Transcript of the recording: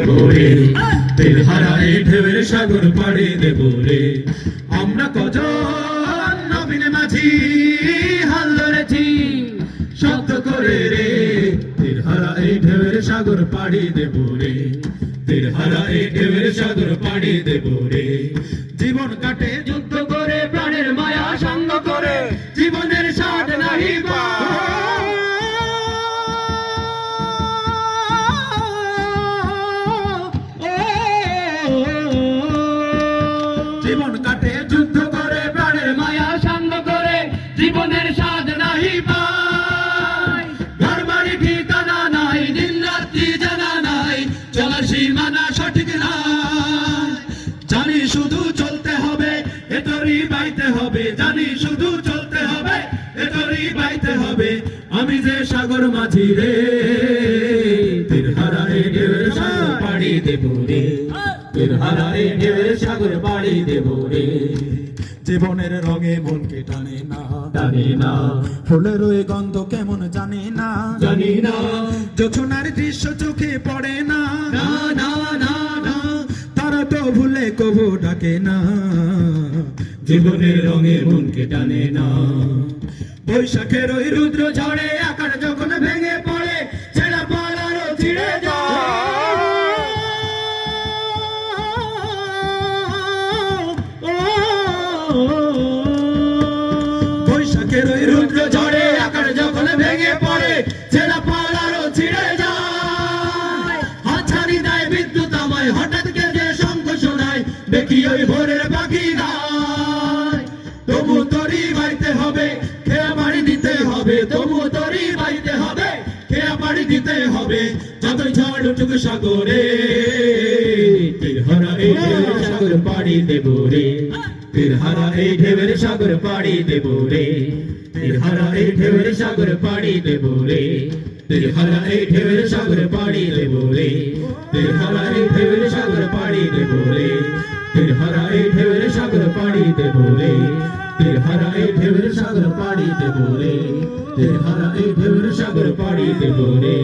রে তেল হারাই ঢেউয়ের সাগর পাড়ি দেব রে। আমরা কজন নবীন মাঝি হাল ধরেছি শব্দ করে রে, তেল হারাই ঢেউয়ের সাগর পাড়ি দেব রে, তেল হারাই ঢেউয়ের সাগর পাড়ি দেব রে। জীবন কাটে যুদ্ধ করে প্রাণের মায়া সঙ্গ করে, জীবনের স্বাদ নাহি জীবন কাটে যুদ্ধ করে প্রাণের মায়া সঙ্গ করে, জীবনের স্বাদ নাহি পাই। ঘর বাড়ি ঠিকানা নাই, দিন রাত্রি জানা নাই, চলার সীমানা সঠিক নাই। জানি শুধু চলতে হবে, এতরি বাইতে হবে, জানি শুধু চলতে হবে, এতরি বাইতে হবে। আমি যে সাগর মাঝি রে, তীর হারাই ঢেউয়ের সাগর পাড়ি দেব রে, তীর হারাই ঢেউয়ের সাগর পাড়ি দেব রে। জীবনের রঙে মনকে টানে না, জানি না ফুলের ওই গন্ধ কেমন জানি না, জানি না জোছনার দৃশ্য চোখে পড়ে না, না না না না তারা তো ভুলে কবু ডাকে না। জীবনের রঙে মনকে টানে না। বৈশাখের ওই রুদ্র ঝড়ে আকাশ যখন ভেঙে পড়ে, ছেড়া পালারও ছিঁড়ে বৈশাখের ওই রুদ্র ঝড়ে আকাশ যখন ভেঙে পড়ে, ছেড়া পালারও ছিঁড়ে যায়। হাতছানি দেয় বিদ্যুৎ আমায়, হঠাৎ কেঁদে শঙ্খ শোনায়, দেখি ওই ভোরের পাখি গায়। তবু তরি বাইতে হবে, খেয়া বাড়ি দিতে হবে, তবু তরি বাইতে হবে, খেয়া বাড়ি দিতে হবে। যতই ঝড় উঠুক সাগরে, তীর হারা এই ঢেউয়ের সাগর পাড়ি দেব রে, তীর হারা এই ঢেউয়ের সাগর পাড়ি দেব রে, তীর হারা এই ঢেউয়ের সাগর পাড়ি দেব রে, তীর হারা এই ঢেউয়ের সাগর পাড়ি দেব রে, তীর হারা এই ঢেউয়ের সাগর পাড়ি দেব রে, তীর হারা এই ঢেউয়ের সাগর পাড়ি দেব রে, তীর হারা এই ঢেউয়ের সাগর পাড়ি দেব রে, তীর হারা এই ঢেউয়ের সাগর পাড়ি দেব রে।